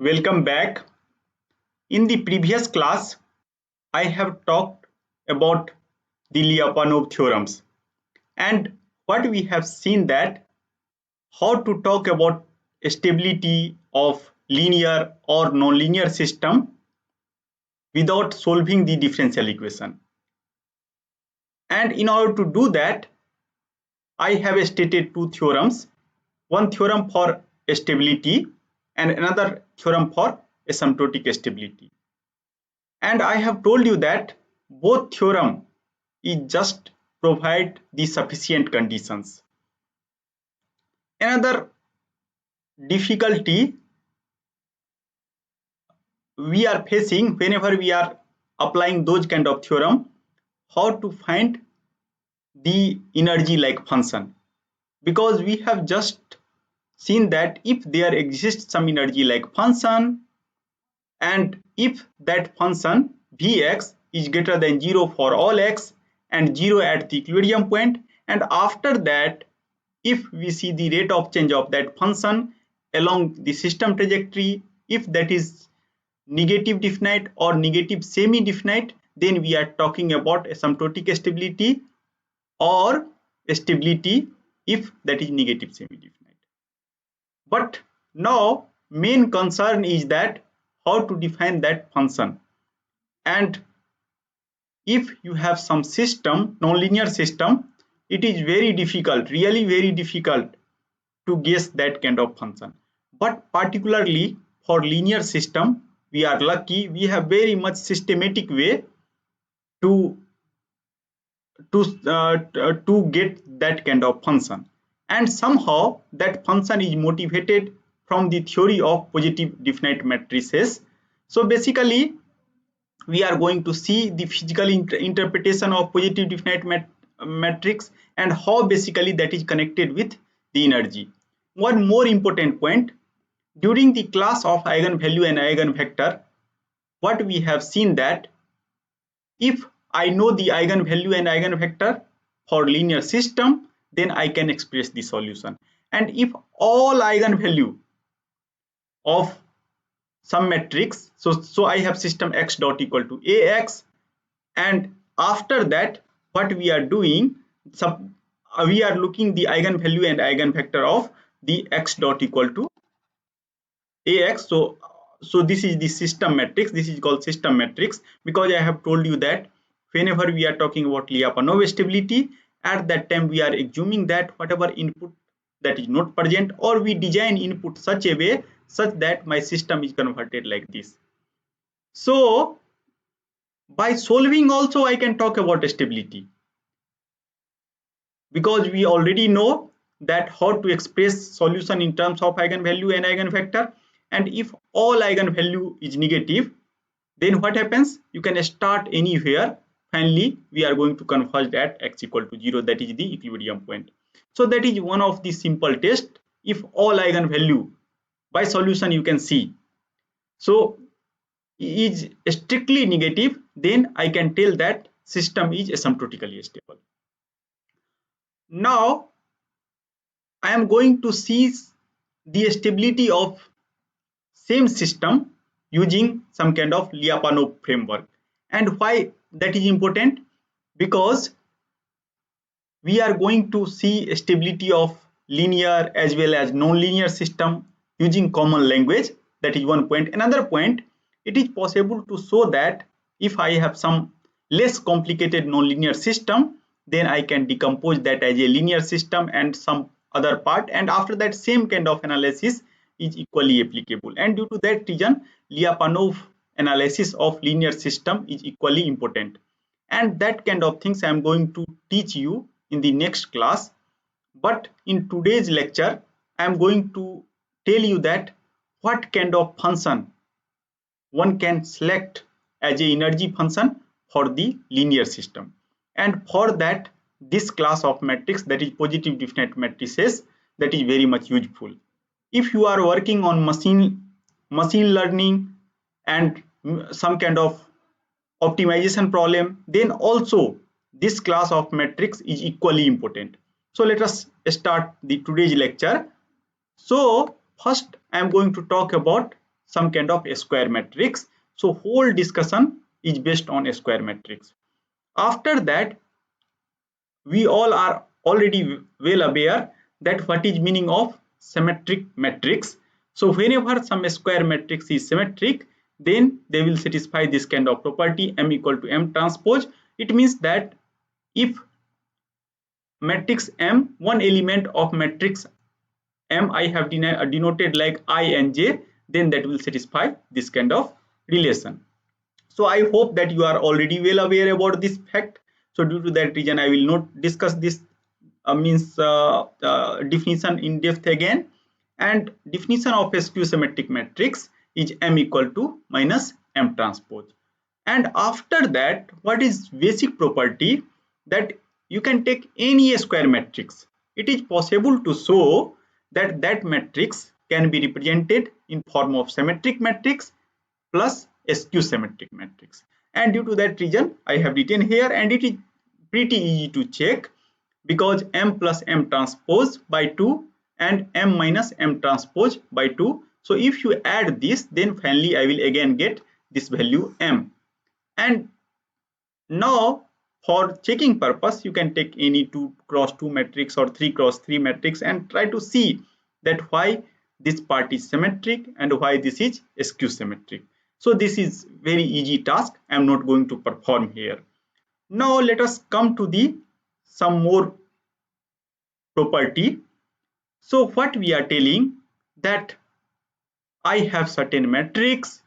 Welcome back. In the previous class, I have talked about the Lyapunov theorems, and what we have seen that how to talk about stability of linear or nonlinear system without solving the differential equation. And in order to do that, I have stated two theorems, one theorem for stability and another theorem for asymptotic stability. And I have told you that both theorem is just provide the sufficient conditions. Another difficulty we are facing whenever we are applying those kind of theorem, how to find the energy like function, because we have just seen that if there exists some energy like function, and if that function Vx is greater than 0 for all x and 0 at the equilibrium point, and after that if we see the rate of change of that function along the system trajectory, if that is negative definite or negative semi definite, then we are talking about asymptotic stability or stability if that is negative semi definite. But now main concern is that how to define that function. And if you have some system, nonlinear system, it is very difficult, really very difficult to guess that kind of function. But particularly for linear system, we are lucky, we have very much systematic way to to get that kind of function, and somehow that function is motivated from the theory of positive definite matrices. So basically we are going to see the physical interpretation of positive definite matrix and how basically that is connected with the energy. One more important point, during the class of eigenvalue and eigenvector, what we have seen that if I know the eigenvalue and eigenvector for linear system, then I can express the solution. And if all eigenvalue of some matrix, so I have system x dot equal to ax, and after that what we are doing, we are looking the eigenvalue and eigenvector of the x dot equal to ax. So this is the system matrix, this is called system matrix, because I have told you that whenever we are talking about Lyapunov stability, at that time we are assuming that whatever input that is not present, or we design input such a way such that my system is converted like this. So by solving also I can talk about stability, because we already know that how to express solution in terms of eigenvalue and eigenvector. And if all eigenvalue is negative, then what happens? You can start anywhere. Finally we are going to converge at x equal to 0, that is the equilibrium point. So that is one of the simple tests. If all eigenvalue by solution you can see so is strictly negative, then I can tell that system is asymptotically stable. Now I am going to see the stability of same system using some kind of Lyapunov framework. And why that is important? Because we are going to see stability of linear as well as non-linear system using common language. That is one point. Another point, it is possible to show that if I have some less complicated non-linear system, then I can decompose that as a linear system and some other part, and after that same kind of analysis is equally applicable. And due to that reason, Lyapunov analysis of linear system is equally important, and that kind of things I am going to teach you in the next class. But in today's lecture I am going to tell you that what kind of function one can select as a energy function for the linear system. And for that, this class of matrix, that is positive definite matrices, that is very much useful. If you are working on machine learning and some kind of optimization problem, then also this class of matrix is equally important. So let us start the today's lecture. So first I am going to talk about some kind of a square matrix. So whole discussion is based on a square matrix. After that, we all are already well aware that what is meaning of symmetric matrix. So whenever some square matrix is symmetric, then they will satisfy this kind of property, m equal to m transpose. It means that if matrix m, one element of matrix m I have denoted like I and j, then that will satisfy this kind of relation. So I hope that you are already well aware about this fact. So due to that reason, I will not discuss this definition in depth again. And definition of a skew symmetric matrix is m equal to minus m transpose. And after that, what is basic property, that you can take any square matrix. It is possible to show that that matrix can be represented in form of symmetric matrix plus skew symmetric matrix. And due to that reason, I have written here, and it is pretty easy to check, because m plus m transpose by 2 and m minus m transpose by 2. So if you add this, then finally I will again get this value m. And now for checking purpose, you can take any 2 cross 2 matrix or 3 cross 3 matrix and try to see that why this part is symmetric and why this is skew symmetric. So this is very easy task. I am not going to perform here. Now let us come to the some more property. So what we are telling, that I have certain matrix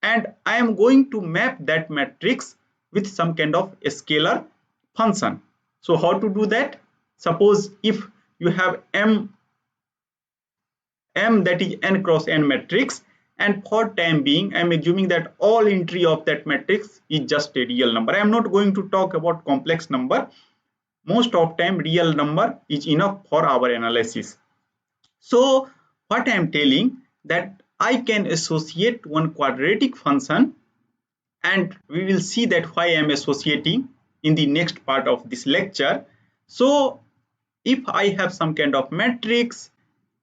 and I am going to map that matrix with some kind of a scalar function. So how to do that? Suppose if you have m that is n cross n matrix, and for time being I am assuming that all entry of that matrix is just a real number. I am not going to talk about complex number. Most of time real number is enough for our analysis. So what I am telling, that I can associate one quadratic function, and we will see that why I am associating in the next part of this lecture. So if I have some kind of matrix,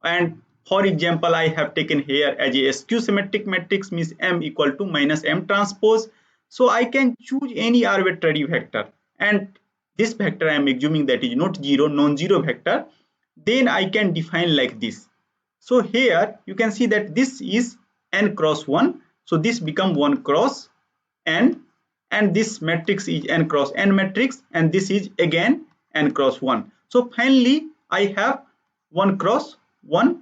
and for example I have taken here as a skew symmetric matrix, means m equal to minus m transpose. So I can choose any arbitrary vector, and this vector I am assuming that is not zero, non-zero vector. Then I can define like this. So here you can see that this is n cross 1. So this become 1 cross n, and this matrix is n cross n matrix, and this is again n cross 1. So finally I have 1 cross 1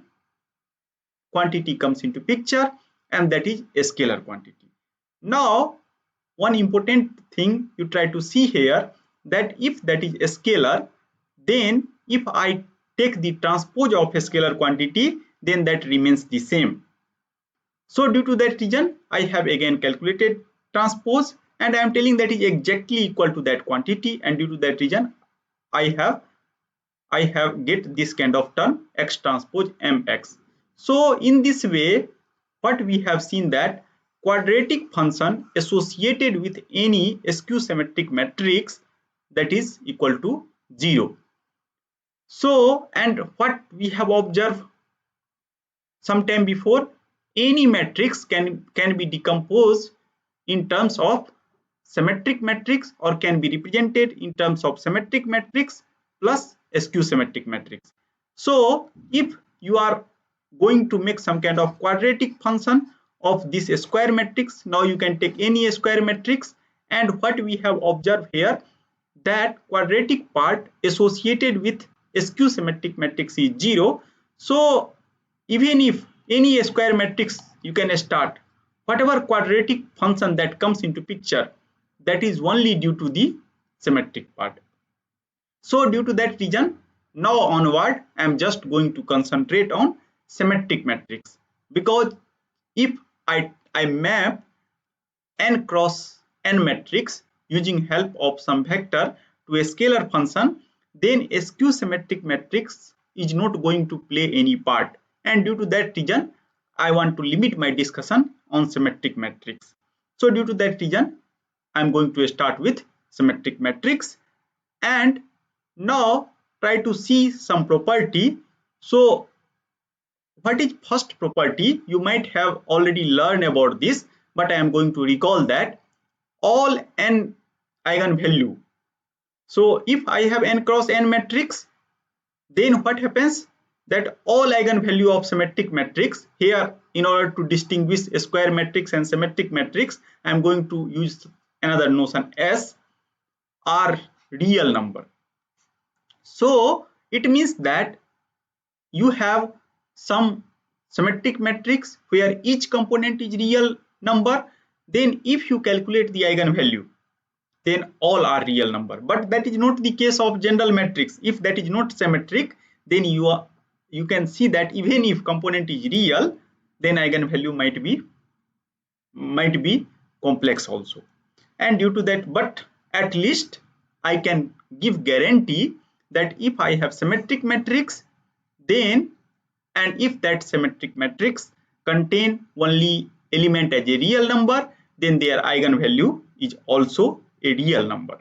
quantity comes into picture, and that is a scalar quantity. Now one important thing you try to see here, that if that is a scalar, then if I take the transpose of a scalar quantity, then that remains the same. So due to that reason, I have again calculated transpose, and I am telling that is exactly equal to that quantity, and due to that reason I have get this kind of term x transpose mx. So in this way, what we have seen, that quadratic function associated with any skew symmetric matrix, that is equal to 0. So, and what we have observed sometime before, any matrix can be decomposed in terms of symmetric matrix, or can be represented in terms of symmetric matrix plus skew symmetric matrix. So if you are going to make some kind of quadratic function of this square matrix, now you can take any square matrix, and what we have observed here, that quadratic part associated with skew symmetric matrix is 0. So even if any square matrix you can start, whatever quadratic function that comes into picture, that is only due to the symmetric part. So due to that reason, now onward I am just going to concentrate on symmetric matrix, because if I map n cross n matrix using help of some vector to a scalar function, then a skew symmetric matrix is not going to play any part. And due to that reason, I want to limit my discussion on symmetric matrix. So due to that reason, I am going to start with symmetric matrix, and now try to see some property. So what is first property? You might have already learned about this, but I am going to recall that all n eigenvalue. So if I have n cross n matrix, then what happens? That all eigenvalue of symmetric matrix, here in order to distinguish a square matrix and symmetric matrix, I am going to use another notion S, are real number. So it means that you have some symmetric matrix where each component is real number. Then if you calculate the eigenvalue, then all are real number. But that is not the case of general matrix. If that is not symmetric, then you can see that even if component is real, then eigenvalue might be complex also. And due to that, but at least I can give guarantee that if I have symmetric matrix, then, and if that symmetric matrix contain only element as a real number, then their eigenvalue is also a real number.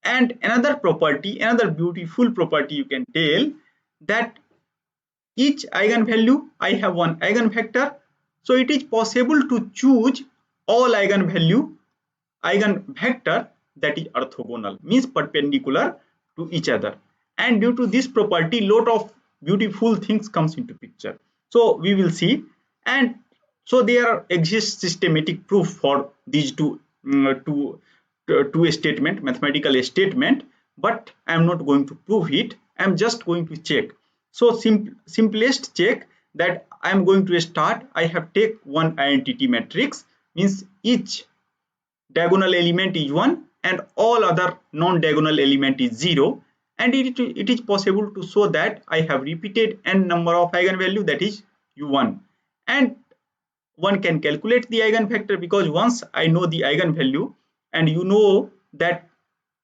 And another property, another beautiful property you can tell, that each eigenvalue, I have one eigenvector, so it is possible to choose all eigenvector that is orthogonal, means perpendicular to each other. And due to this property, lot of beautiful things comes into picture. So we will see. And so there exists systematic proof for these two statement, mathematical statement, but I am not going to prove it. I am just going to check. So simplest check, that I am going to start. I have take one identity matrix, means each diagonal element is 1 and all other non-diagonal element is 0, and it is possible to show that I have repeated n number of eigenvalue, that is u1, and one can calculate the eigenvector, because once I know the eigenvalue, and you know that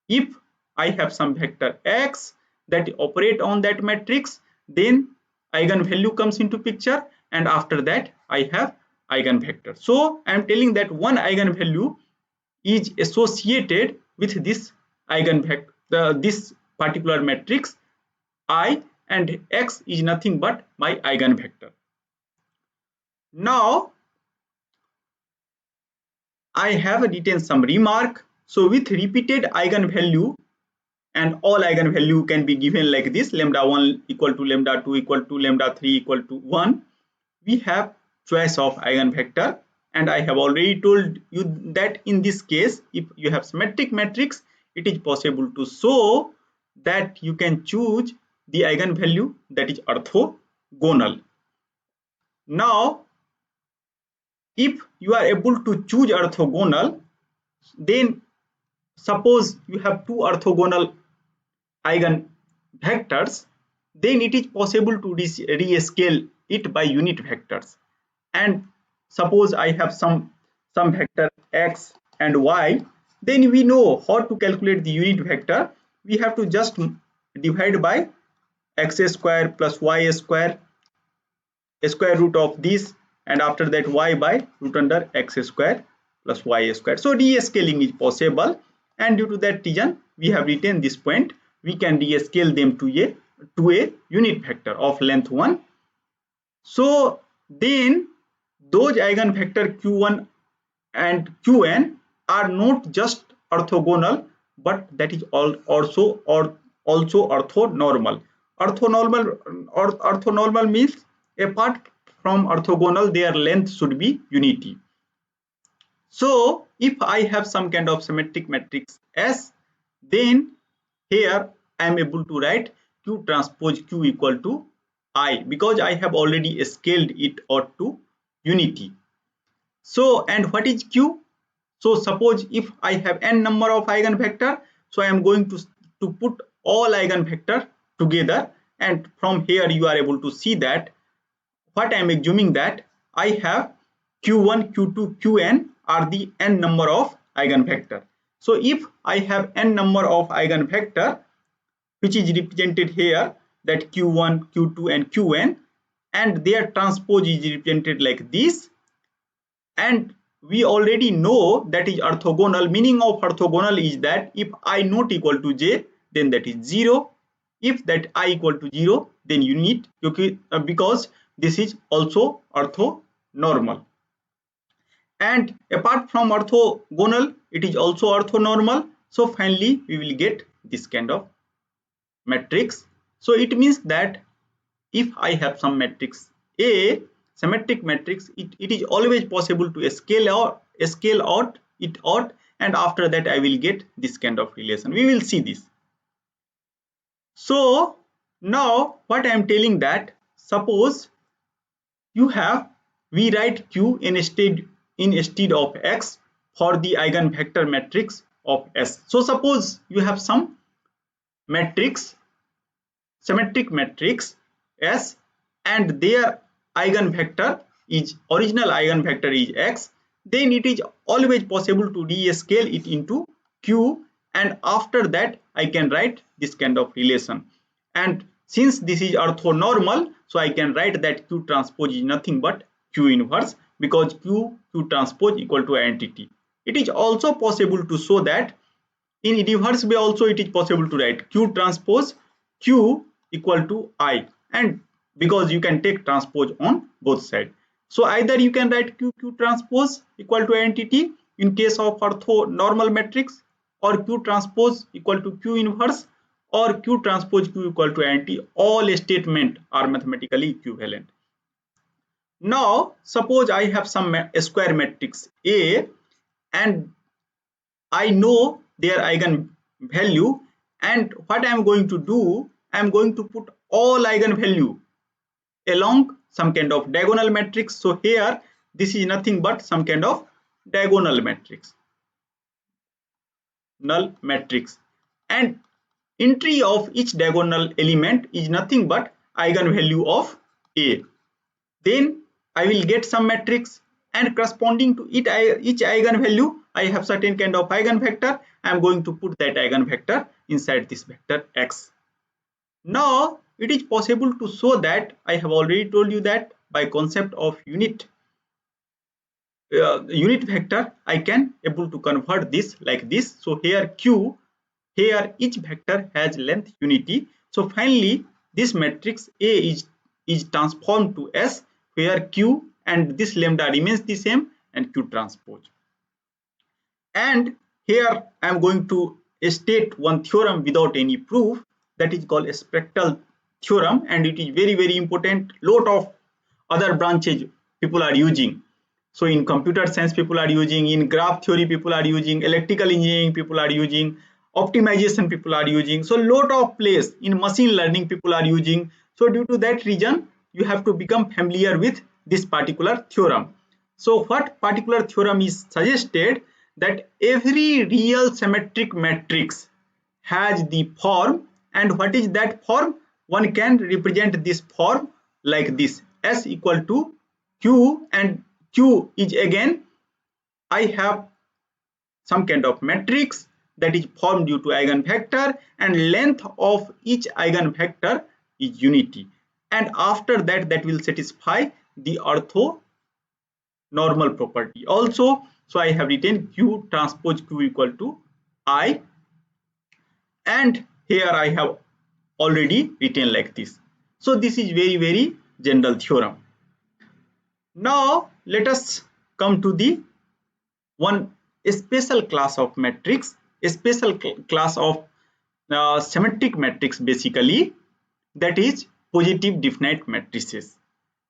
if I have some vector x that operate on that matrix, then eigenvalue comes into picture, and after that I have eigenvector. So I am telling that one eigenvalue is associated with this eigenvector, this particular matrix I, and x is nothing but my eigenvector. Now I have written some remark. So with repeated eigenvalue, and all eigenvalue can be given like this, lambda 1 equal to lambda 2 equal to lambda 3 equal to 1, we have choice of eigenvector. And I have already told you that in this case, if you have symmetric matrix, it is possible to show that you can choose the eigenvalue that is orthogonal. Now if you are able to choose orthogonal, then suppose you have two orthogonal eigenvectors, then it is possible to rescale it by unit vectors. And suppose I have some vector x and y, then we know how to calculate the unit vector. We have to just divide by x square plus y square, a square root of this, and after that y by root under x square plus y square. So rescaling is possible, and due to that reason we have written this point. We can rescale them to a unit vector of length 1. So then those eigenvector q1 and qn are not just orthogonal, but that is also orthonormal. Orthonormal means apart from orthogonal, their length should be unity. So if I have some kind of symmetric matrix S, then here I am able to write Q transpose Q equal to I, because I have already scaled it out to unity. So, and what is Q? So suppose if I have n number of eigenvector, so I am going to put all eigenvector together, and from here you are able to see that what I am assuming, that I have q1, q2, qn are the n number of eigenvector. So if I have n number of eigenvector, which is represented here, that q1, q2 and qn, and their transpose is represented like this, and we already know that is orthogonal. Meaning of orthogonal is that if I not equal to j, then that is 0. If that I equal to 0, then unit, because this is also orthonormal. And apart from orthogonal, it is also orthonormal. So finally we will get this kind of matrix. So it means that if I have some matrix A, symmetric matrix, it is always possible to scale out it out, and after that I will get this kind of relation. We will see this. So now what I am telling, that suppose you have, we write Q instead of X for the eigenvector matrix of S. So suppose you have some matrix, symmetric matrix S, and their eigenvector is, original eigenvector is X, then it is always possible to rescale it into Q, and after that I can write this kind of relation. And since this is orthonormal, so I can write that Q transpose is nothing but Q inverse, because Q transpose equal to identity. It is also possible to show that in reverse way also it is possible to write Q transpose Q equal to I, and because you can take transpose on both sides. So either you can write Q transpose equal to identity in case of orthonormal matrix, or Q transpose equal to Q inverse, or Q transpose Q equal to identity. All statements are mathematically equivalent. Now suppose I have some square matrix A, and I know their eigenvalue, and what I am going to do, I am going to put all eigenvalue along some kind of diagonal matrix. So here this is nothing but some kind of diagonal matrix, null matrix, and entry of each diagonal element is nothing but eigenvalue of A. Then I will get some matrix, and corresponding to each eigenvalue I have certain kind of eigenvector. I am going to put that eigenvector inside this vector X. Now it is possible to show that, I have already told you that by concept of unit vector I can able to convert this like this. So here Q, here each vector has length unity. So finally this matrix A is transformed to S, where Q and this lambda remains the same, and Q transpose. And here I am going to state one theorem without any proof, that is called a spectral theorem, and it is very important. Lot of other branches people are using. So in computer science people are using, in graph theory people are using, electrical engineering people are using, optimization people are using. So lot of place in machine learning people are using. So due to that reason you have to become familiar with this particular theorem. So what particular theorem is suggested, that every real symmetric matrix has the form, and what is that form? One can represent this form like this: S equal to Q, and Q is again, I have some kind of matrix that is formed due to eigenvector, and length of each eigenvector is unity, and after that that will satisfy the orthonormal property also. So I have written Q transpose Q equal to I, and here I have already written like this. So this is very general theorem. Now let us come to the one special class of matrix, a special class of symmetric matrix basically, that is positive definite matrices.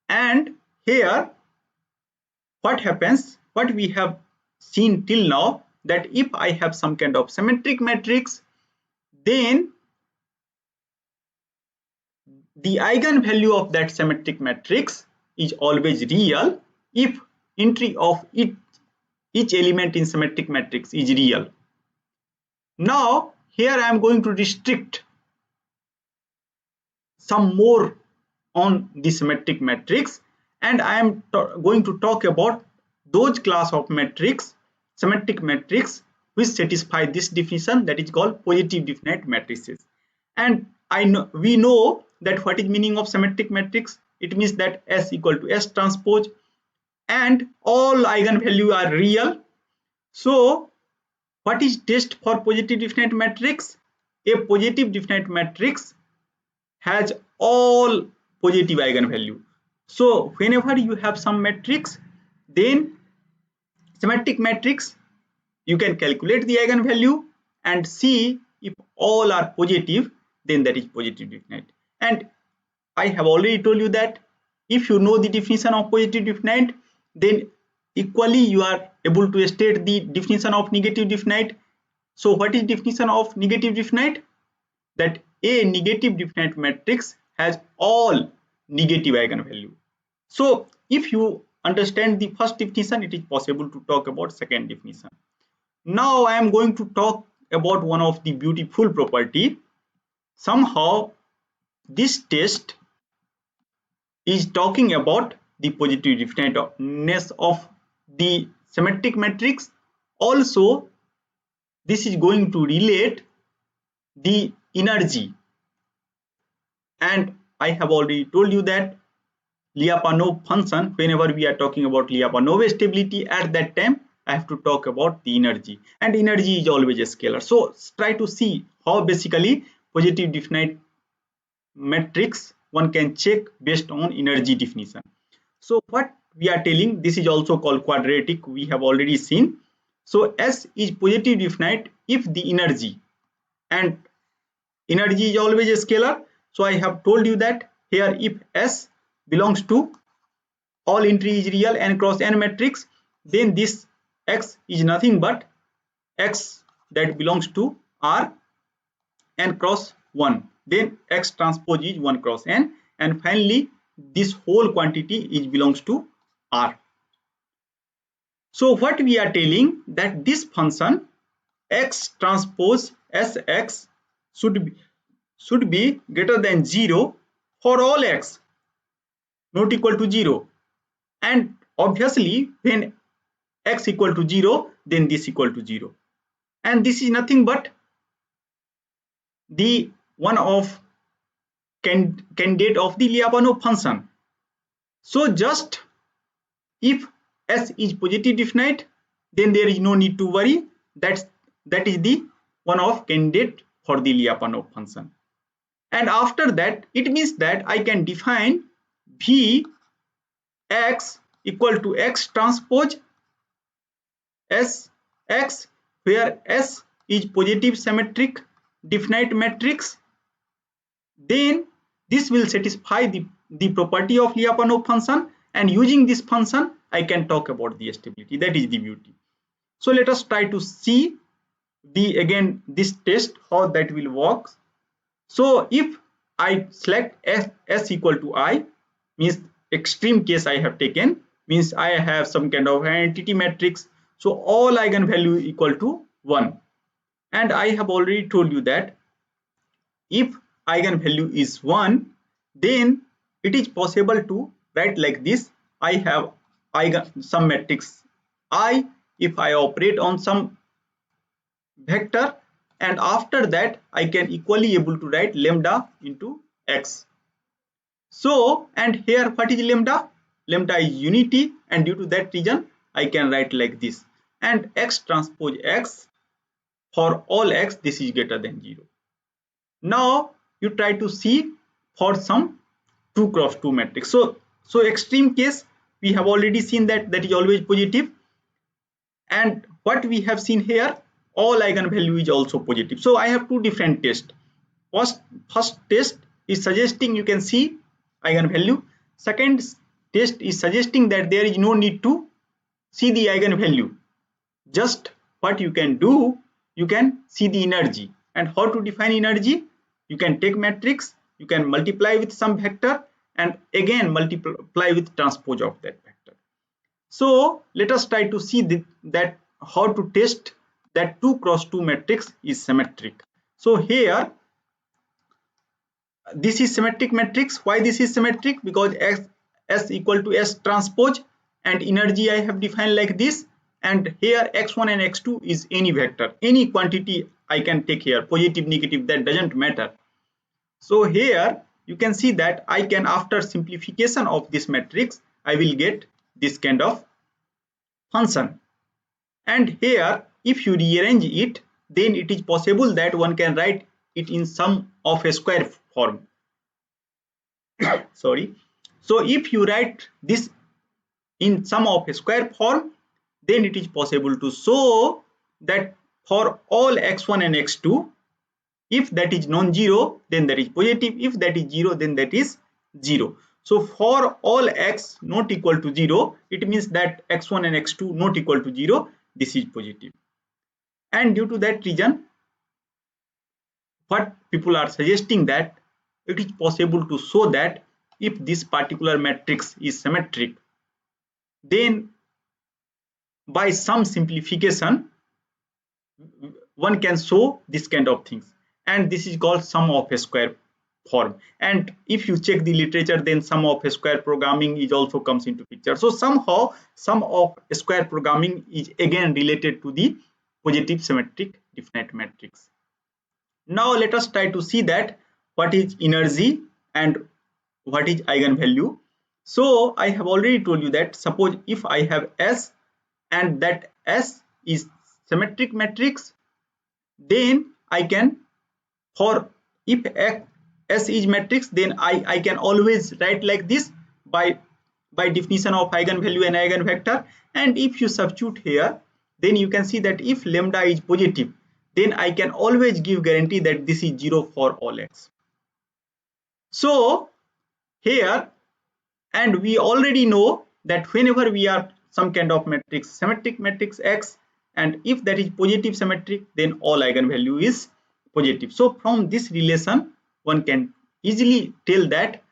And here what happens, what we have seen till now, that if I have some kind of symmetric matrix, then the eigenvalue of that symmetric matrix is always real if entry of each element in symmetric matrix is real. Now here I am going to restrict some more on the symmetric matrix, and I am going to talk about those class of matrix, symmetric matrix, which satisfy this definition, that is called positive definite matrices. And we know that what is meaning of symmetric matrix. It means that S equal to S transpose, and all eigenvalue are real. So what is test for positive definite matrix? A positive definite matrix has all positive eigenvalue. So whenever you have some matrix, then symmetric matrix, you can calculate the eigenvalue and see if all are positive, then that is positive definite. And I have already told you that if you know the definition of positive definite, then equally you are able to state the definition of negative definite. So what is definition of negative definite? That a negative definite matrix has all negative eigenvalue. So if you understand the first definition, it is possible to talk about second definition. Now I am going to talk about one of the beautiful property. Somehow this test is talking about the positive definiteness of the symmetric matrix. Also, this is going to relate the energy, and I have already told you that Lyapunov function, whenever we are talking about Lyapunov stability, at that time I have to talk about the energy, and energy is always a scalar. So try to see how basically positive definite matrix one can check based on energy definition. So what we are telling, this is also called quadratic, we have already seen. So S is positive definite if the energy, and energy is always a scalar. So I have told you that here if S belongs to all entry is real n cross n matrix, then this X is nothing but X that belongs to R n cross 1, then X transpose is 1 cross n, and finally this whole quantity is belongs to R. So what we are telling, that this function X transpose Sx should be greater than 0 for all x not equal to 0, and obviously when x equal to 0, then this equal to 0, and this is nothing but the one of candidate of the Lyapunov function. So just if S is positive definite, then there is no need to worry. That is the one of candidate for the Lyapunov function. And after that, it means that I can define V x equal to X transpose S x, where S is positive symmetric definite matrix. Then this will satisfy the property of Lyapunov function, and using this function I can talk about the stability. That is the beauty. So let us try to see the again this test how that will work. So if I select S equal to I, means extreme case I have taken, means I have some kind of entity matrix, so all eigenvalue equal to 1, and I have already told you that if eigenvalue is 1, then it is possible to write like this. I have some matrix I, if I operate on some vector, and after that I can equally able to write lambda into x. So, and here what is lambda? Lambda is unity, and due to that reason I can write like this, and X transpose X for all x, this is greater than 0. Now you try to see for some 2 cross 2 matrix. So extreme case we have already seen that is always positive, and what we have seen here, all eigenvalue is also positive. So I have two different tests. First test is suggesting you can see eigenvalue. Second test is suggesting that there is no need to see the eigenvalue. Just what you can do, you can see the energy. And how to define energy? You can take matrix, you can multiply with some vector, and again multiply with transpose of that vector. So let us try to see that how to test that 2 cross 2 matrix is symmetric. So here this is symmetric matrix. Why this is symmetric? Because S equal to S transpose, and energy I have defined like this, and here x1 and x2 is any vector, any quantity I can take here, positive, negative, that doesn't matter. So here you can see that I can, after simplification of this matrix, I will get this kind of function. And here if you rearrange it, then it is possible that one can write it in sum of a square form. Sorry. So if you write this in sum of a square form, then it is possible to show that for all x1 and x2, if that is non-zero, then that is positive. If that is zero, then that is zero. So for all x not equal to 0, it means that x1 and x2 not equal to 0, this is positive. And due to that reason, what people are suggesting that it is possible to show that if this particular matrix is symmetric, then by some simplification one can show this kind of things, and this is called sum of a square form. And if you check the literature, then sum of a square programming is also comes into picture. So somehow sum of a square programming is again related to the positive symmetric definite matrix. Now let us try to see that what is energy and what is eigenvalue. So I have already told you that suppose if I have S and that S is symmetric matrix, then I can, for if S is matrix, then I can always write like this by definition of eigenvalue and eigenvector. And if you substitute here, then you can see that if lambda is positive, then I can always give guarantee that this is 0 for all x. So here, and we already know that whenever we are some kind of matrix, symmetric matrix X, and if that is positive symmetric, then all eigenvalue is positive. So from this relation, one can easily tell that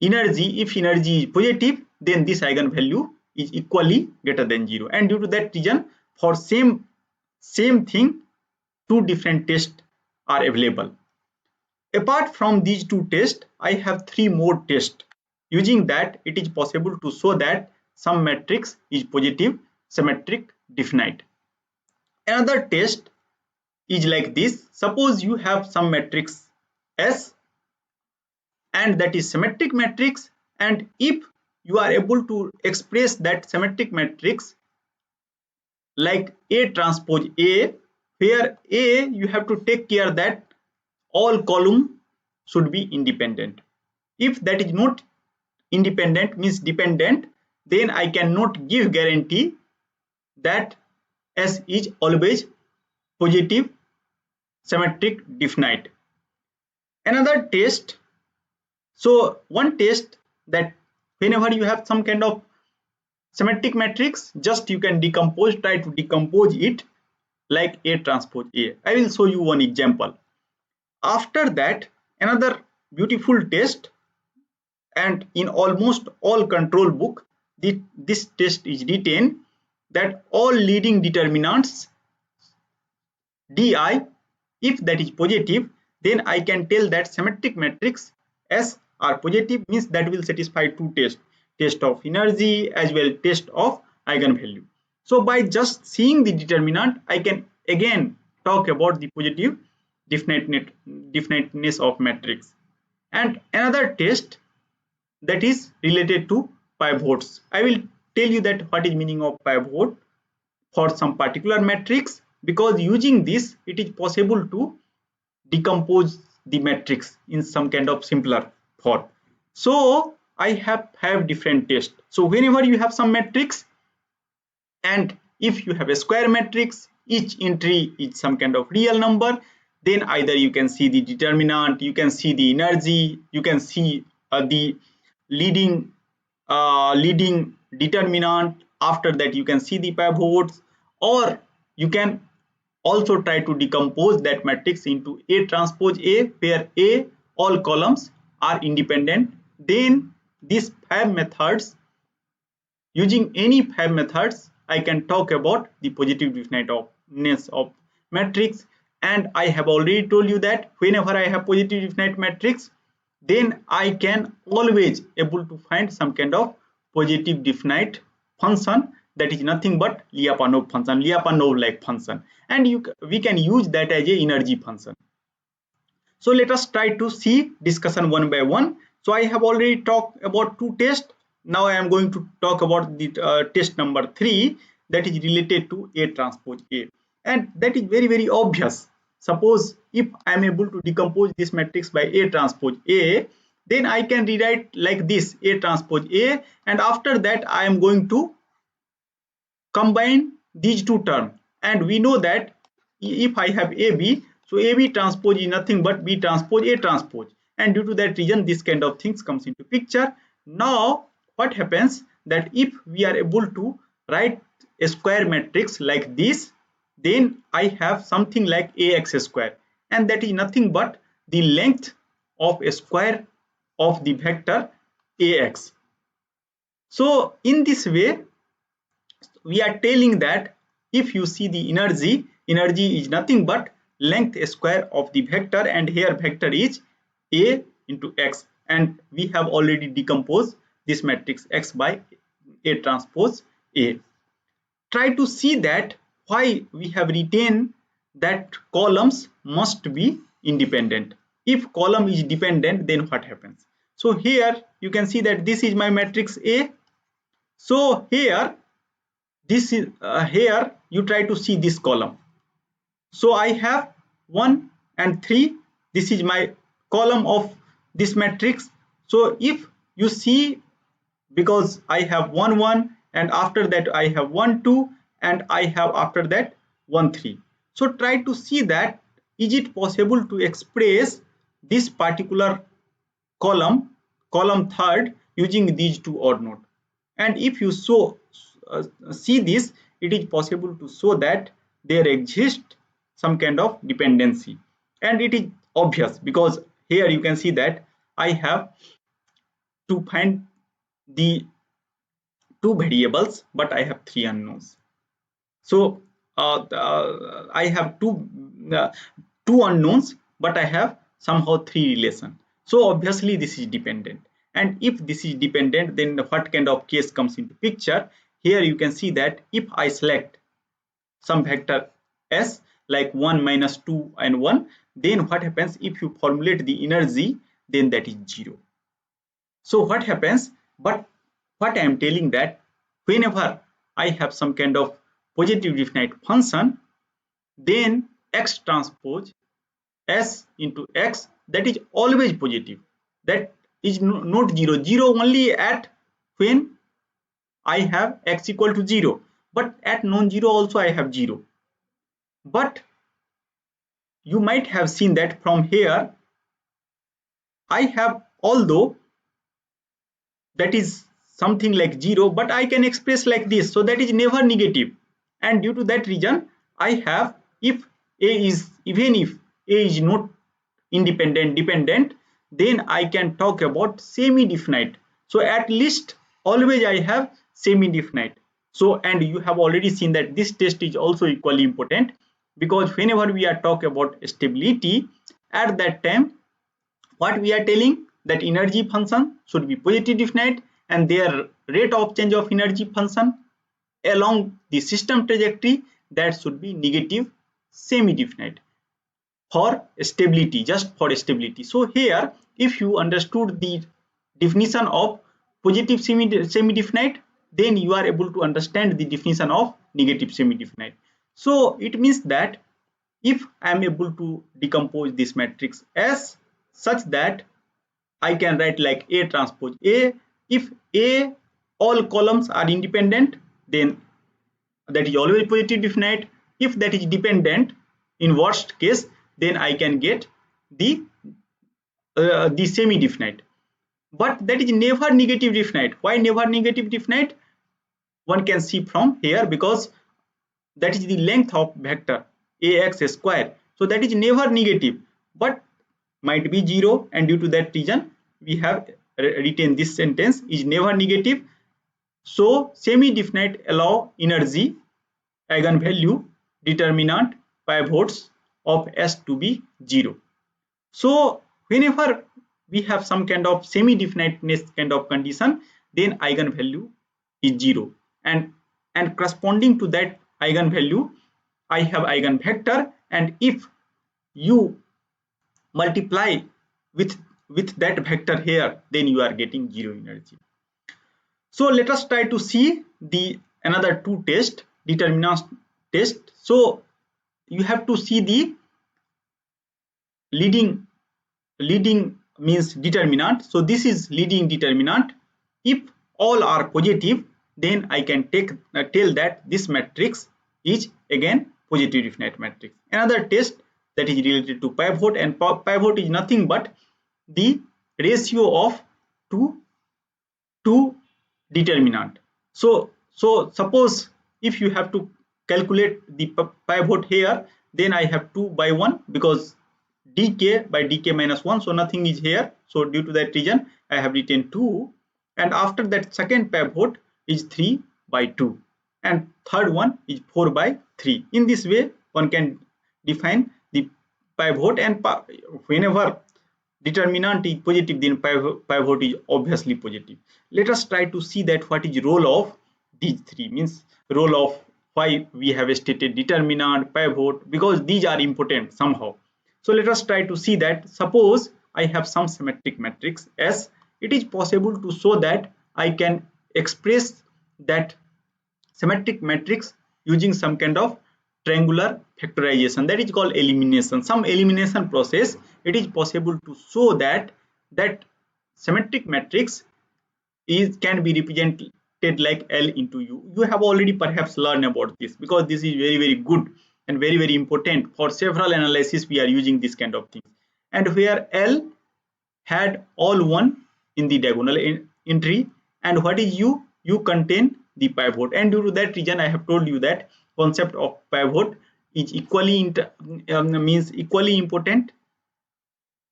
energy, if energy is positive, then this eigenvalue is equally greater than 0. And due to that reason, for same thing, two different tests are available. Apart from these two tests, I have three more tests. Using that, it is possible to show that some matrix is positive, symmetric, definite. Another test is like this. Suppose you have some matrix S and that is symmetric matrix, and if you are able to express that symmetric matrix like A transpose A, where A you have to take care that all column should be independent. If that is not independent, means dependent, then I cannot give guarantee that S is always positive, symmetric, definite. Another test, so one test that whenever you have some kind of symmetric matrix, just you can try to decompose it like A transpose A. I will show you one example. After that, another beautiful test, and in almost all control book, this test is written that all leading determinants di, if that is positive, then I can tell that symmetric matrix S are positive, means that will satisfy two tests, test of energy as well test of eigenvalue. So by just seeing the determinant, I can again talk about the positive definiteness of matrix. And another test that is related to pivots. I will tell you that what is meaning of pivot for some particular matrix, because using this it is possible to decompose the matrix in some kind of simpler form. So I have different tests. So whenever you have some matrix, and if you have a square matrix, each entry is some kind of real number, then either you can see the determinant, you can see the energy, you can see the leading determinant. After that you can see the pivots, or you can also try to decompose that matrix into A transpose A, where A all columns are independent. Then these five methods, using any five methods, I can talk about the positive definiteness of matrix. And I have already told you that whenever I have positive definite matrix, then I can always able to find some kind of positive definite function, that is nothing but Lyapunov function, Lyapunov like function, and we can use that as a energy function. So let us try to see discussion one by one. So I have already talked about two tests. Now I am going to talk about the test number 3, that is related to A transpose A, and that is very obvious. Suppose if I am able to decompose this matrix by A transpose A, then I can rewrite like this, A transpose A, and after that I am going to combine these two terms, and we know that if I have AB, so AB transpose is nothing but B transpose A transpose, and due to that reason this kind of things comes into picture. Now what happens, that if we are able to write a square matrix like this, then I have something like AX square, and that is nothing but the length of a square of the vector AX. So in this way we are telling that if you see the energy is nothing but length square of the vector, and here vector is A into X, and we have already decomposed this matrix X by A transpose A. Try to see that why we have retained that columns must be independent. If column is dependent, then what happens? So here you can see that this is my matrix A. So here this is here you try to see this column. So I have 1 and 3. This is my column of this matrix. So if you see, because I have 1 1, and after that I have 1 2, and I have after that 1 3. So try to see that is it possible to express this particular column third using these two odd note. And if you see this, it is possible to show that there exists some kind of dependency, and it is obvious because here you can see that I have to find the two variables, but I have three unknowns. So I have two unknowns, but I have somehow three relation. So obviously this is dependent. And if this is dependent, then what kind of case comes into picture? Here you can see that if I select some vector S like 1 minus 2 and 1, then what happens if you formulate the energy, then that is 0. So what happens? But what I am telling that whenever I have some kind of positive definite function, then X transpose S into X, that is always positive. That is not 0. 0 only at when I have X equal to 0. But at non-zero also I have 0. But you might have seen that from here I have, although that is something like 0, but I can express like this, so that is never negative. And due to that reason I have, if A is, even if A is not independent dependent, then I can talk about semi-definite. So at least always I have semi-definite. So, and you have already seen that this test is also equally important, because whenever we are talking about stability, at that time what we are telling, that energy function should be positive definite, and their rate of change of energy function along the system trajectory, that should be negative semi definite for stability, just for stability. So here if you understood the definition of positive semi definite, then you are able to understand the definition of negative semi definite. So it means that if I am able to decompose this matrix S such that I can write like A transpose A, if A all columns are independent, then that is always positive definite. If that is dependent, in worst case, then I can get the semi definite. But that is never negative definite. Why never negative definite? One can see from here, because that is the length of vector Ax square. So that is never negative, but might be 0, and due to that reason we have retained this sentence is never negative. So semi definite allow energy, eigenvalue, determinant, pivots of S to be 0. So whenever we have some kind of semi definiteness kind of condition, then eigenvalue is 0, and corresponding to that eigenvalue I have eigenvector, and if you multiply with that vector here, then you are getting 0 energy. So let us try to see the another two test, determinant test. So you have to see the leading means determinant. So this is leading determinant. If all are positive, then I can tell that this matrix is again positive definite matrix. Another test that is related to pivot, and pivot is nothing but the ratio of two determinant. So suppose if you have to calculate the pivot here, then I have 2 by 1 because dk by dk minus 1, so nothing is here. So due to that reason I have written 2, and after that second pivot is 3 by 2, and third one is 4 by 3. In this way one can define the pivot, and whenever determinant is positive, then pivot is obviously positive. Let us try to see that what is role of these three, means role of why we have stated determinant, pivot, because these are important somehow. So let us try to see that. Suppose I have some symmetric matrix S, it is possible to show that I can express that symmetric matrix using some kind of triangular factorization, that is called elimination. Some elimination process, it is possible to show that symmetric matrix can be represented like L into U. You have already perhaps learned about this, because this is very good and very important. For several analysis we are using this kind of things, and where L had all 1 in the diagonal entry, and what is U? U contain the pivot, and due to that reason I have told you that concept of pivot is equally means equally important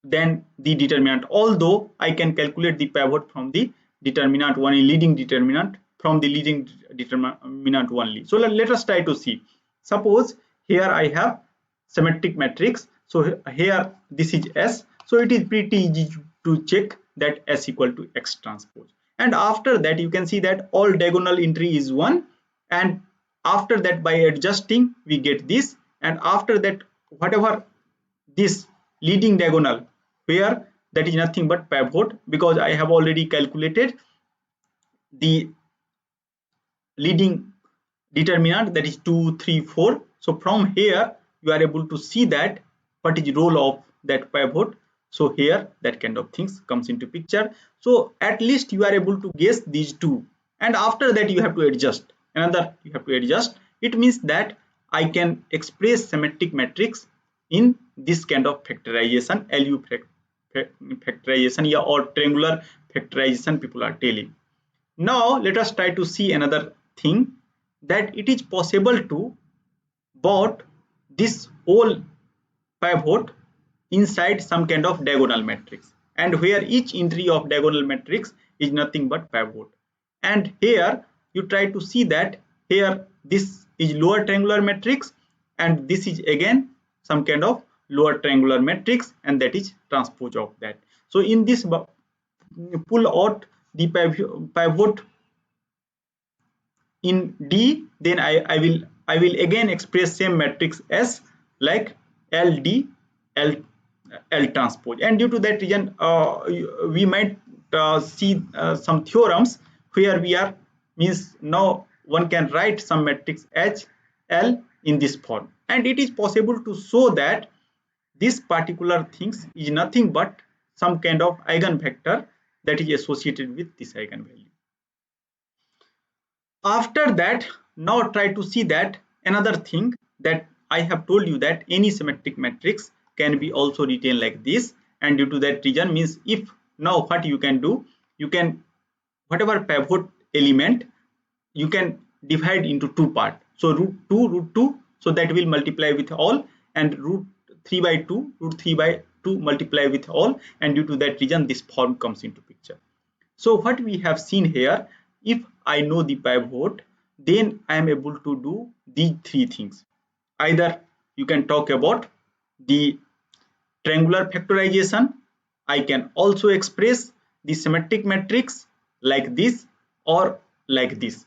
than the determinant, although I can calculate the pivot from the determinant only, leading determinant from the leading determinant only. So let us try to see. Suppose here I have symmetric matrix, so here this is S, so it is pretty easy to check that S equal to X transpose, and after that you can see that all diagonal entry is 1, and after that by adjusting we get this, and after that whatever this leading diagonal, where that is nothing but pivot, because I have already calculated the leading determinant, that is 2 3 4. So from here you are able to see that what is role of that pivot. So here that kind of things comes into picture. So at least you are able to guess these two, and after that you have to adjust another, you have to adjust. It means that I can express symmetric matrix in this kind of factorization, LU factorization, or triangular factorization people are telling. Now let us try to see another thing, that it is possible to put this whole pivot inside some kind of diagonal matrix, and where each entry of diagonal matrix is nothing but pivot. And here you try to see that here this is lower triangular matrix, and this is again some kind of lower triangular matrix, and that is transpose of that. So in this pull out the pivot in D, then I will again express same matrix S like LD L transpose, and due to that reason we might see some theorems where we are, means now one can write some matrix H L in this form, and it is possible to show that this particular things is nothing but some kind of eigenvector that is associated with this eigenvalue. After that, now try to see that another thing, that I have told you that any symmetric matrix can be also written like this, and due to that reason, means if now what you can do, you can whatever pivot element you can divide into two parts. So root 2, so that will multiply with all, and root 3 by 2, root 3 by 2 multiply with all, and due to that reason this form comes into picture. So what we have seen here, if I know the pivot, then I am able to do these three things. Either you can talk about the triangular factorization, I can also express the symmetric matrix like this or like this,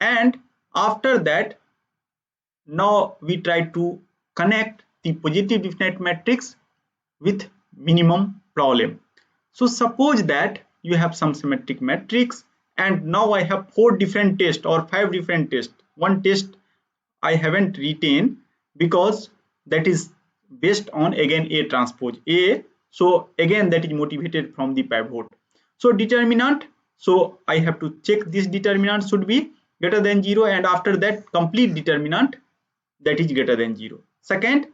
and after that now we try to connect the positive definite matrix with minimum problem. So suppose that you have some symmetric matrix, and now I have 4 different tests or 5 different tests. One test I haven't written because that is based on again A transpose A, So again that is motivated from the pivot. So determinant, so I have to check this determinant should be greater than 0, and after that complete determinant, that is greater than 0. Second,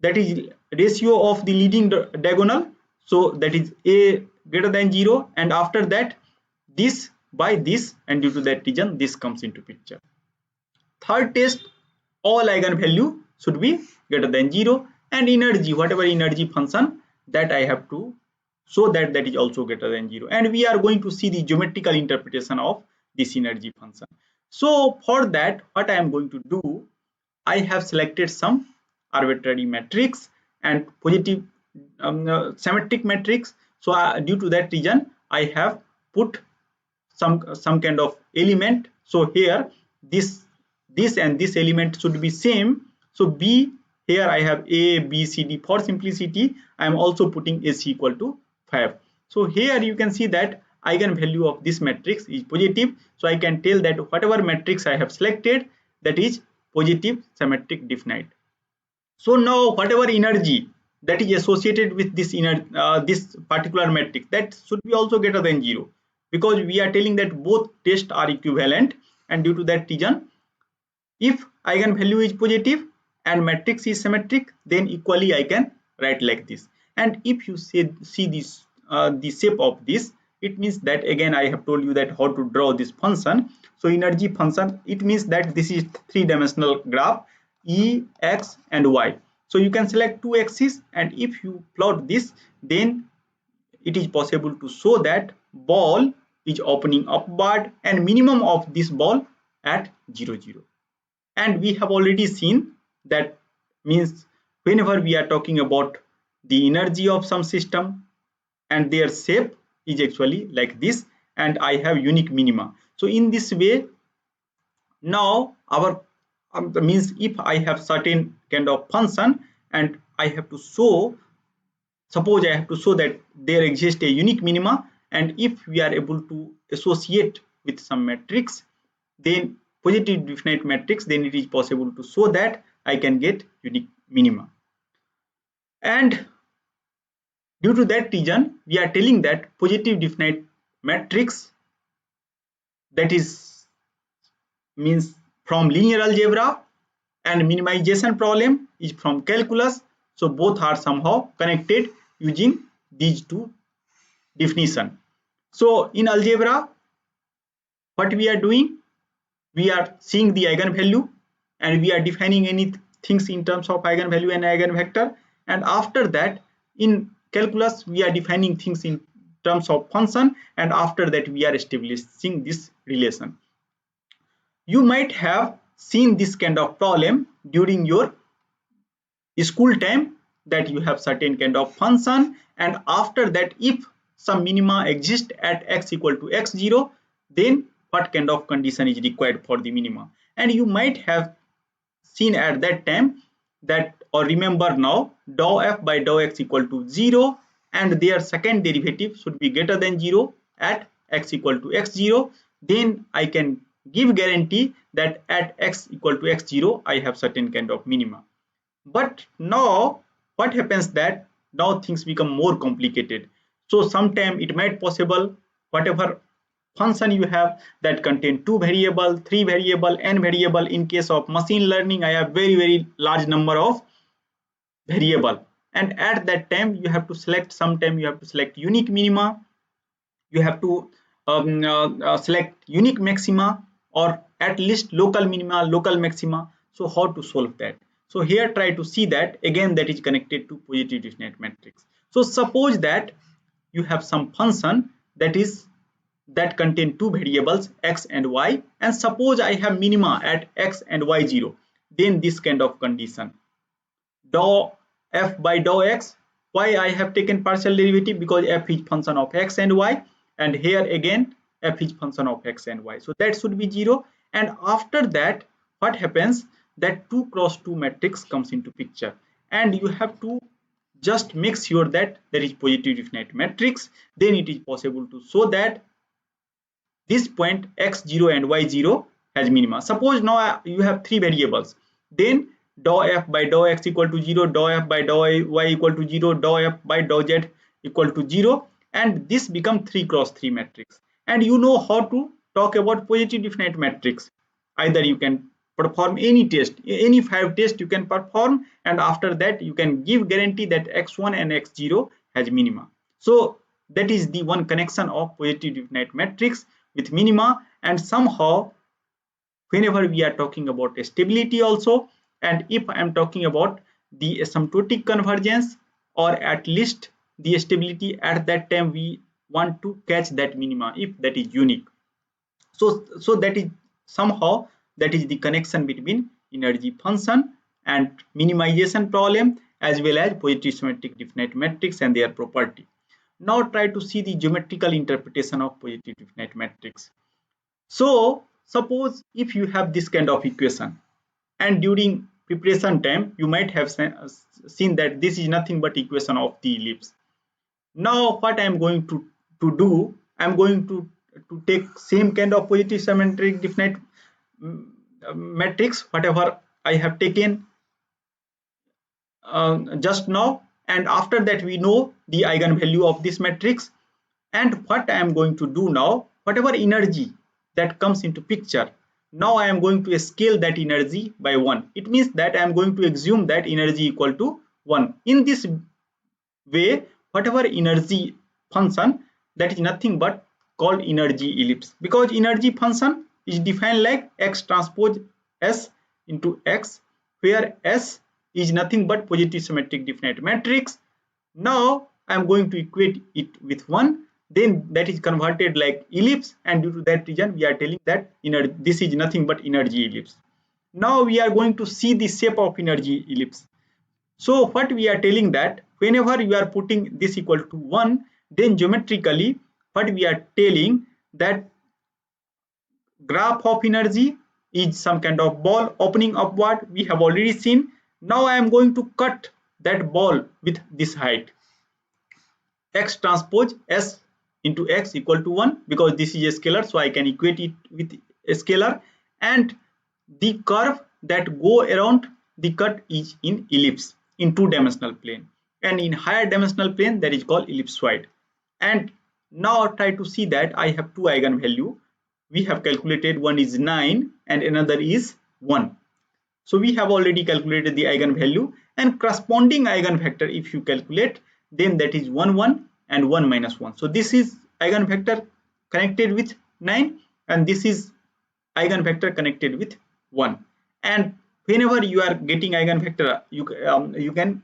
that is ratio of the leading diagonal, so that is a greater than 0, and after that this by this, and due to that reason this comes into picture. Third test, all eigenvalue should be greater than 0, and energy, whatever energy function, that I have to show that that is also greater than 0, and we are going to see the geometrical interpretation of this energy function. So for that, what I am going to do, I have selected some arbitrary matrix and positive symmetric matrix. So due to that reason, I have put some kind of element. So here this and this element should be same. So B, here I have A, B, C, D. For simplicity, I am also putting AC equal to 5. So here you can see that eigenvalue of this matrix is positive. So I can tell that whatever matrix I have selected, that is positive symmetric definite. So now whatever energy that is associated with this this particular matrix, that should be also greater than 0, because we are telling that both tests are equivalent, and due to that reason, if eigenvalue is positive and matrix is symmetric, then equally I can write like this. And if you see this the shape of this, it means that again I have told you that how to draw this function. So energy function, it means that this is three-dimensional graph, E, X and Y. So you can select two axes, and if you plot this, then it is possible to show that ball is opening upward and minimum of this ball at 0, 0. And we have already seen that means whenever we are talking about the energy of some system and their shape is actually like this, and I have unique minima. So in this way, now our means if I have certain kind of function and I have to show, suppose I have to show that there exists a unique minima, and if we are able to associate with some matrix, then positive definite matrix, then it is possible to show that I can get unique minima. And due to that reason, we are telling that positive definite matrix, that is means from linear algebra, and minimization problem is from calculus. So both are somehow connected using these two definition. So in algebra, what we are doing, we are seeing the eigenvalue and we are defining any things in terms of eigenvalue and eigenvector, and after that in calculus we are defining things in terms of function, and after that we are establishing this relation. You might have seen this kind of problem during your school time, that you have certain kind of function, and after that if some minima exist at x equal to x0, then what kind of condition is required for the minima. And you might have seen at that time that, or remember now, dou f by dou x equal to 0, and their second derivative should be greater than 0 at x equal to x0, then I can give guarantee that at x equal to x0 I have certain kind of minima. But now what happens that now things become more complicated. So sometime it might possible whatever function you have that contain two variable, three variable, n variable. In case of machine learning, I have very large number of variable, and at that time you have to select, sometime you have to select unique minima, you have to select unique maxima, or at least local minima, local maxima. So how to solve that? So here try to see that again, that is connected to positive definite matrix. So suppose that you have some function that contain two variables x and y, and suppose I have minima at x and y0, then this kind of condition, dou f by dou x. Why I have taken partial derivative? Because f is function of x and y, and here again f is function of x and y, so that should be 0. And after that what happens, that 2 cross 2 matrix comes into picture, and you have to just make sure that there is positive definite matrix, then it is possible to show that this point x0 and y0 has minima. Suppose now you have three variables, then dou f by dou x equal to 0, dou f by dou y equal to 0, dou f by dou z equal to 0, and this become 3 cross 3 matrix. And you know how to talk about positive definite matrix. Either you can perform any test, any 5 tests you can perform, and after that you can give guarantee that x1 and x0 has minima. So that is the one connection of positive definite matrix with minima. And somehow whenever we are talking about stability also, and if I am talking about the asymptotic convergence, or at least the stability, at that time we want to catch that minima if that is unique. So that is somehow, that is the connection between energy function and minimization problem, as well as positive symmetric definite matrix and their property. Now try to see the geometrical interpretation of positive definite matrix. So suppose if you have this kind of equation, and during preparation time you might have seen that this is nothing but equation of the ellipse. Now what I am going to do, I am going to take same kind of positive symmetric definite matrix whatever I have taken just now, and after that we know the eigenvalue of this matrix. And what I am going to do now, whatever energy that comes into picture, now I am going to scale that energy by 1. It means that I am going to assume that energy equal to 1. In this way, whatever energy function, that is nothing but called energy ellipse, because energy function is defined like x transpose s into x, where s is nothing but positive symmetric definite matrix. Now I am going to equate it with 1, then that is converted like ellipse, and due to that reason we are telling that this is nothing but energy ellipse. Now we are going to see the shape of energy ellipse. So what we are telling that whenever you are putting this equal to 1, then geometrically what we are telling that graph of energy is some kind of ball opening upward, we have already seen. Now I am going to cut that ball with this height, x transpose s into x equal to 1, because this is a scalar, so I can equate it with a scalar. And the curve that go around the cut is in ellipse, in 2-dimensional plane, and in higher dimensional plane that is called ellipsoid. And now try to see that I have two eigenvalue. We have calculated, one is 9 and another is 1. So we have already calculated the eigenvalue, and corresponding eigenvector if you calculate, then that is 1 1 and 1 minus 1. So this is eigenvector connected with 9, and this is eigenvector connected with 1. And whenever you are getting eigenvector, you can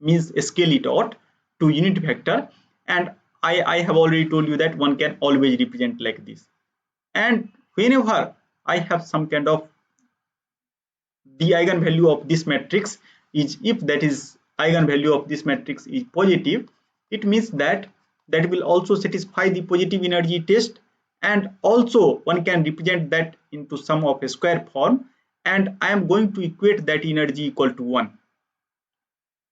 means scale it out to unit vector. And I have already told you that one can always represent like this. And whenever I have some kind of the eigenvalue of this matrix is, if that is eigenvalue of this matrix is positive, it means that that will also satisfy the positive energy test, and also one can represent that into sum of a square form. And I am going to equate that energy equal to 1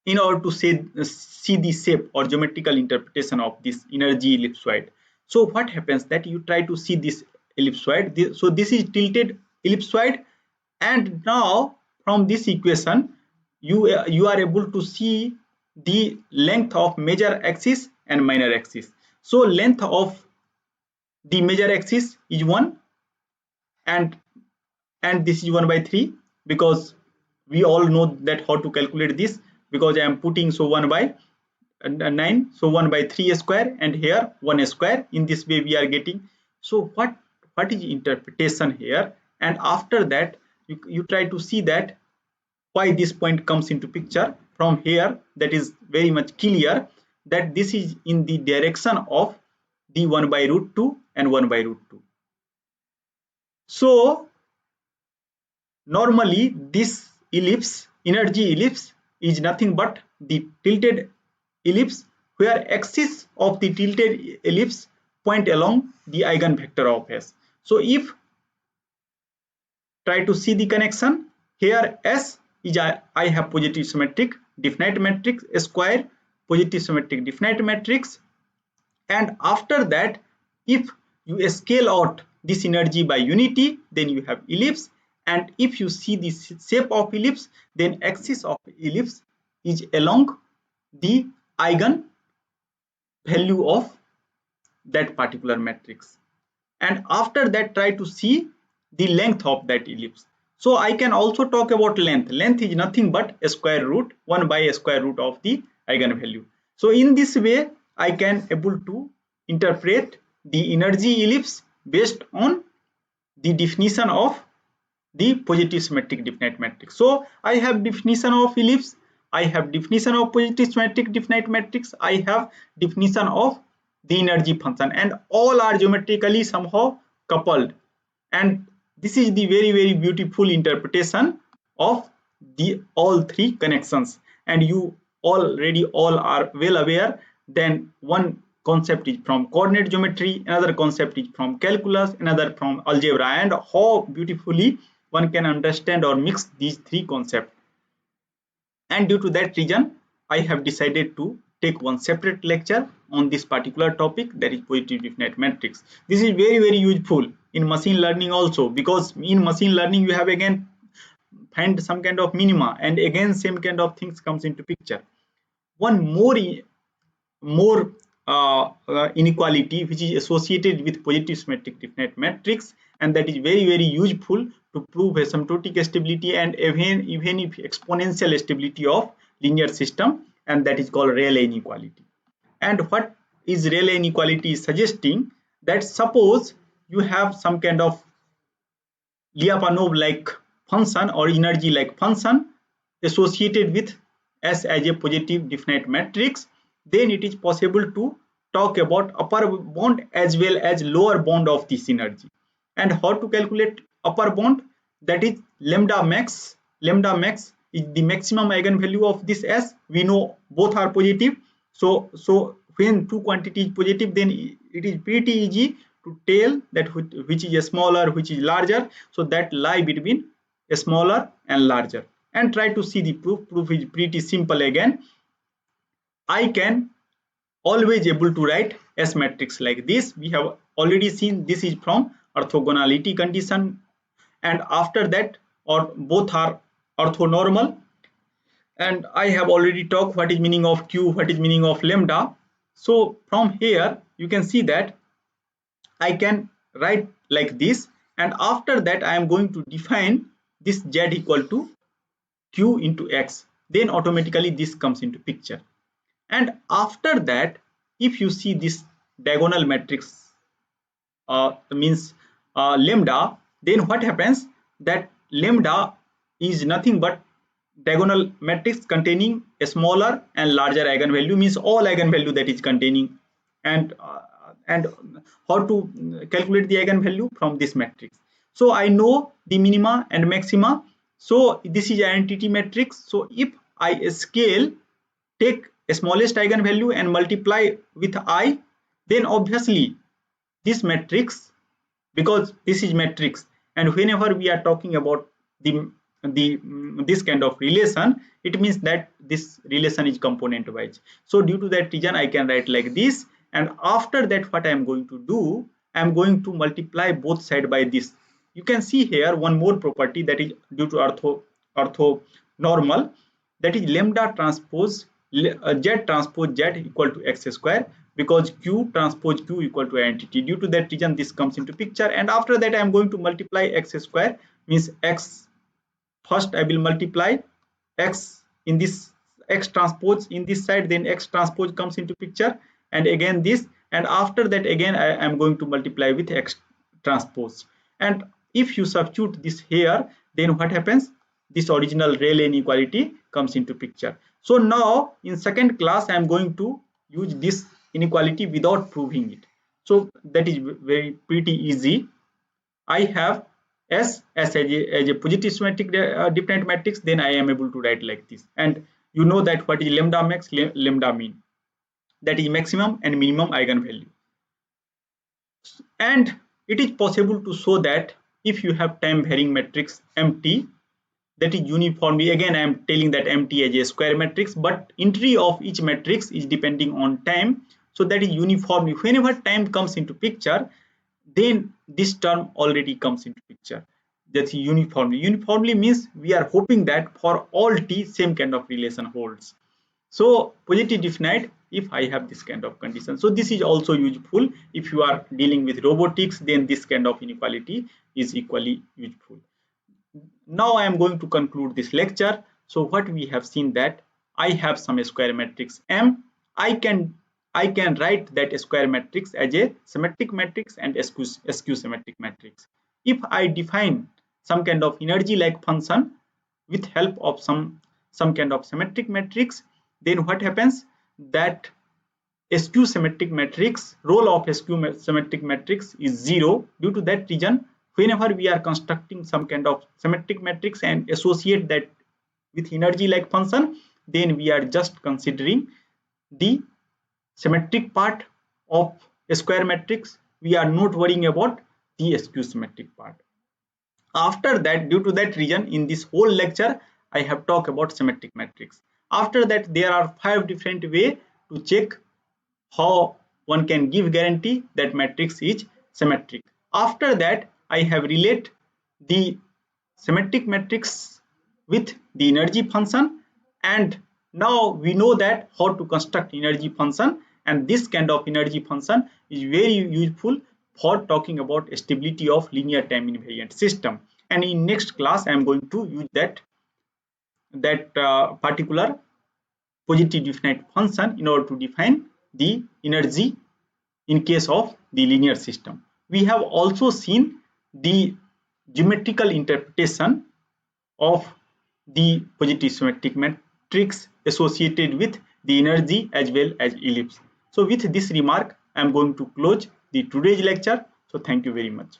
in order to see the shape or geometrical interpretation of this energy ellipsoid. So what happens that you try to see this ellipsoid, so this is tilted ellipsoid, and now from this equation you are able to see the length of major axis and minor axis. So length of the major axis is 1, and this is 1 by 3, because we all know that how to calculate this, because I am putting so 1 by 9, so 1 by 3 square, and here 1 square. In this way we are getting. So what is interpretation here? And after that you try to see that why this point comes into picture from here. That is very much clear that this is in the direction of the 1 by root 2 and 1 by root 2. So normally this ellipse, energy ellipse, is nothing but the tilted ellipse, where axis of the tilted ellipse point along the eigenvector of S. So if try to see the connection here, S is I have positive symmetric definite matrix square, positive symmetric definite matrix, and after that if you scale out this energy by unity, then you have ellipse, and if you see the shape of ellipse, then axis of ellipse is along the eigen value of that particular matrix, and after that try to see the length of that ellipse. So I can also talk about length. Length is nothing but a square root 1 by a square root of the eigenvalue. So in this way I can able to interpret the energy ellipse based on the definition of the positive symmetric definite matrix. So I have definition of ellipse, I have definition of positive symmetric definite matrix, I have definition of the energy function, and all are geometrically somehow coupled, and this is the very beautiful interpretation of the all three connections. And you already all are well aware, then one concept is from coordinate geometry, another concept is from calculus, another from algebra, and how beautifully one can understand or mix these three concepts. And due to that reason I have decided to take one separate lecture on this particular topic, that is positive definite matrix. This is very useful in machine learning also, because in machine learning you have again find some kind of minima, and again same kind of things comes into picture. One more inequality which is associated with positive symmetric definite matrix, and that is very useful to prove asymptotic stability and even if exponential stability of linear system, and that is called Rayleigh inequality. And what is Rayleigh inequality is suggesting that suppose you have some kind of Lyapunov like function or energy like function associated with S as a positive definite matrix, then it is possible to talk about upper bound as well as lower bound of this energy. And how to calculate upper bound? That is lambda max. Lambda max is the maximum eigenvalue of this S. We know both are positive. So when two quantities positive, then it is pretty easy to tell that which is a smaller, which is larger. So that lie between a smaller and larger. And try to see the proof. Proof is pretty simple again. I can always able to write S matrix like this. We have already seen this is from orthogonality condition, and after that or both are orthonormal, and I have already talked what is meaning of Q, what is meaning of lambda. So from here you can see that I can write like this, and after that I am going to define this Z equal to Q into X, then automatically this comes into picture. And after that if you see this diagonal matrix means lambda, then what happens, that lambda is nothing but diagonal matrix containing a smaller and larger eigenvalue, means all eigenvalue that is containing. And how to calculate the eigenvalue from this matrix? So I know the minima and maxima, so this is identity matrix. So if I scale, take a smallest eigenvalue and multiply with I, then obviously this matrix, because this is matrix, and whenever we are talking about the this kind of relation, it means that this relation is component wise. So due to that reason I can write like this, and after that what I am going to do, I am going to multiply both side by this. You can see here one more property, that is due to ortho normal, that is lambda transpose Z transpose Z equal to X square, because Q transpose Q equal to identity. Due to that reason this comes into picture, and after that I am going to multiply X square, means X. First I will multiply X in this X transpose in this side, then X transpose comes into picture, and again this, and after that again I am going to multiply with X transpose. And if you substitute this here, then what happens, this original Rayleigh inequality comes into picture. So now in second class I am going to use this inequality without proving it. So that is very pretty easy. I have S as a positive symmetric definite matrix, then I am able to write like this. And you know that what is lambda max, lambda mean, that is maximum and minimum eigenvalue. And it is possible to show that if you have time varying matrix MT, that is uniformly, again I am telling that MT as a square matrix, but entry of each matrix is depending on time, so that is uniformly. Whenever time comes into picture, then this term already comes into picture. that's uniformly. Uniformly means we are hoping that for all t same kind of relation holds. So positive definite if I have this kind of condition. So this is also useful if you are dealing with robotics, then this kind of inequality is equally useful. Now I am going to conclude this lecture. So what we have seen that I have some square matrix M. I can write that square matrix as a symmetric matrix and skew symmetric matrix. If I define some kind of energy like function with help of some kind of symmetric matrix, then what happens that skew symmetric matrix, role of skew symmetric matrix is 0. Due to that reason, whenever we are constructing some kind of symmetric matrix and associate that with energy like function, then we are just considering the symmetric part of a square matrix. We are not worrying about the skew symmetric part. After that, due to that reason, in this whole lecture I have talked about symmetric matrix. After that, there are 5 different ways to check how one can give guarantee that matrix is symmetric. After that, I have relate the symmetric matrix with the energy function, and now we know that how to construct energy function, and this kind of energy function is very useful for talking about stability of linear time invariant system. And in next class I am going to use that particular positive definite function in order to define the energy in case of the linear system. We have also seen the geometrical interpretation of the positive symmetric matrix associated with the energy as well as ellipse. So with this remark, I am going to close the today's lecture. So thank you very much.